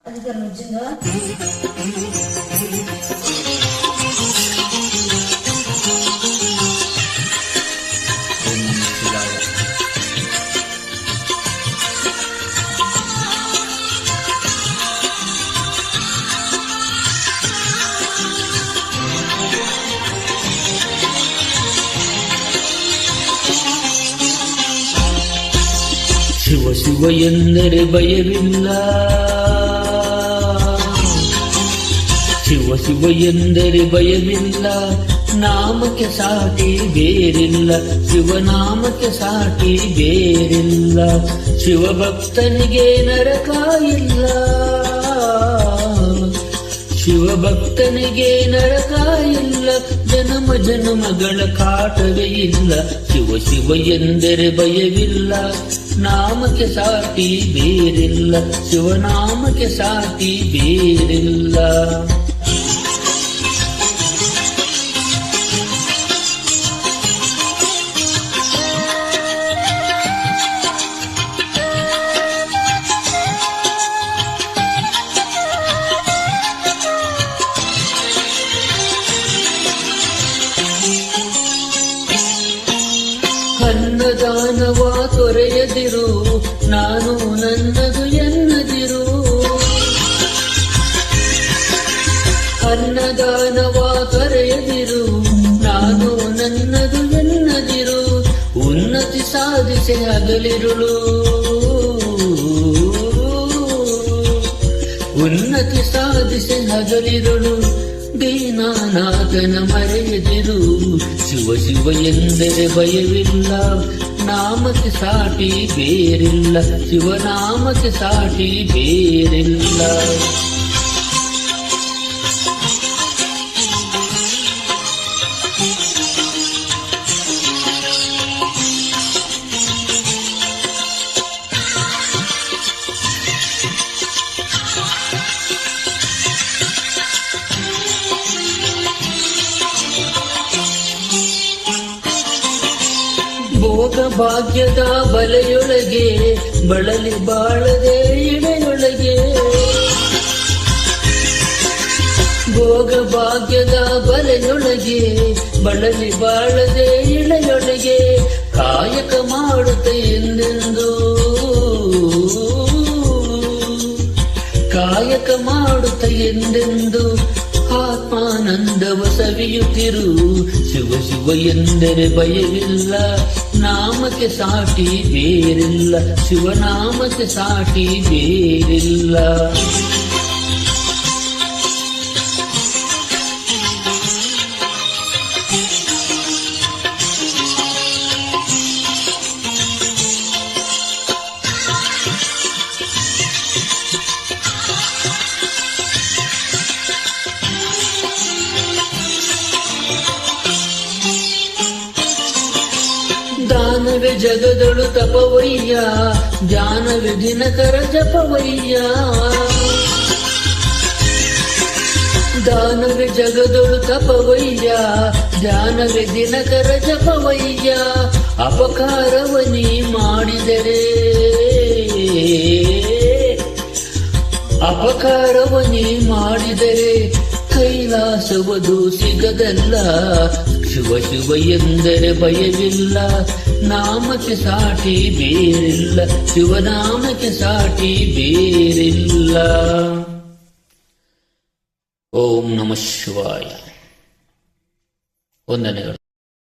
ಅದಕ್ಕೆ ನುಜ್ಜಿಂದ ಶಿವ ಶಿವ ಎಂದರೆ ಭಯವಿಲ್ಲ, ಶಿವ ಶಿವ ಎಂದರೆ ಭಯವಿಲ್ಲ, ನಾಮಕ್ಕೆ ಸಾಟಿ ಬೇರಿಲ್ಲ, ಶಿವನಾಮಕ್ಕೆ ಸಾಟಿ ಬೇರಿಲ್ಲ. ಶಿವಭಕ್ತನಿಗೆ ನರಕ ಇಲ್ಲ, ಶಿವಭಕ್ತನಿಗೆ ನರಕ ಇಲ್ಲ, ಜನ್ಮ ಜನ್ಮಗಳ ಕಾಟವೇ ಇಲ್ಲ. ಶಿವ ಶಿವ ಎಂದರೆ ಭಯವಿಲ್ಲ, ನಾಮಕ್ಕೆ ಸಾಟಿ ಬೇರಿಲ್ಲ, ಶಿವನಾಮಕ್ಕೆ ಸಾಟಿ ಬೇರಿಲ್ಲ. ಅನ್ನದಾನವ ತೊರೆಯದಿರು, ನಾನು ನನ್ನದು ಎನ್ನದಿರು. ಅನ್ನದಾನವ ತೊರೆಯದಿರು, ನಾನು ನನ್ನದು ಎನ್ನದಿರು. ಉನ್ನತಿ ಸಾಧಿಸಿ ಹಗಲಿರುಳು, ಉನ್ನತಿ ಸಾಧಿಸಿ ಹಗಲಿರುಳು. ದೀನಾನಾಥನ ಮರೆಯದಿರು, ಶಿವ ಶಿವ ಎಂದರೆ ಭಯವಿಲ್ಲ, ನಾಮಕ್ಕೆ ಸಾಟಿ ಬೇರಿಲ್ಲ, ಶಿವನಾಮಕ್ಕೆ ಸಾಟಿ ಬೇರಿಲ್ಲ. ಭೋಗ ಭಾಗ್ಯದ ಬಲೆಯೊಳಗೆ ಬಳಲಿ ಬಾಳದೆ ಇಳೆಯೊಳಗೆ, ಭೋಗ ಭಾಗ್ಯದ ಬಲೆಯೊಳಗೆ ಬಳಲಿ ಬಾಳದೆ ಇಳೆಯೊಳಗೆ. ಕಾಯಕ ಮಾಡುತ್ತ ಎಂದೆಂದು, ಕಾಯಕ ಮಾಡುತ್ತ ಎಂದೆಂದು ಆತ್ಮಾನಂದವ ಸವಿಯುತ್ತಿರು. ಶಿವ ಶಿವ ಎಂದರೆ ಭಯವಿಲ್ಲ, ನಾಮಕ್ಕೆ ಸಾಟಿ ಬೇರಿಲ್ಲ, ಶಿವನಾಮಕ್ಕೆ ಸಾಟಿ ಬೇರಿಲ್ಲ. ದಾನವೇ ಜಗದಳು ತಪವಯ್ಯ, ಜ್ಞಾನವೇ ದಿನಕರ ಜಪವಯ್ಯ. ದಾನವೇ ಜಗದಳು ತಪವಯ್ಯ, ಜ್ಞಾನವೇ ದಿನಕರ ಜಪವಯ್ಯ. ಅಪಕಾರವ ನೀ ಮಾಡಿದರೆ, ಅಪಕಾರವ ನೀ ಮಾಡಿದರೆ ಕೈಲಾಸವದು ಸಿಗದಲ್ಲ. ಶಿವ ಶಿವ ಎಂದರೆ ಭಯವಿಲ್ಲ, ನಾಮಕ್ಕೆ ಸಾಟಿ ಬೇರಿಲ್ಲ, ಶಿವನಾಮಕ್ಕೆ ಸಾಟಿ ಬೇರಿಲ್ಲ. ಓಂ ನಮಃ ಶಿವಾಯ. ವಂದನೆಗಳು.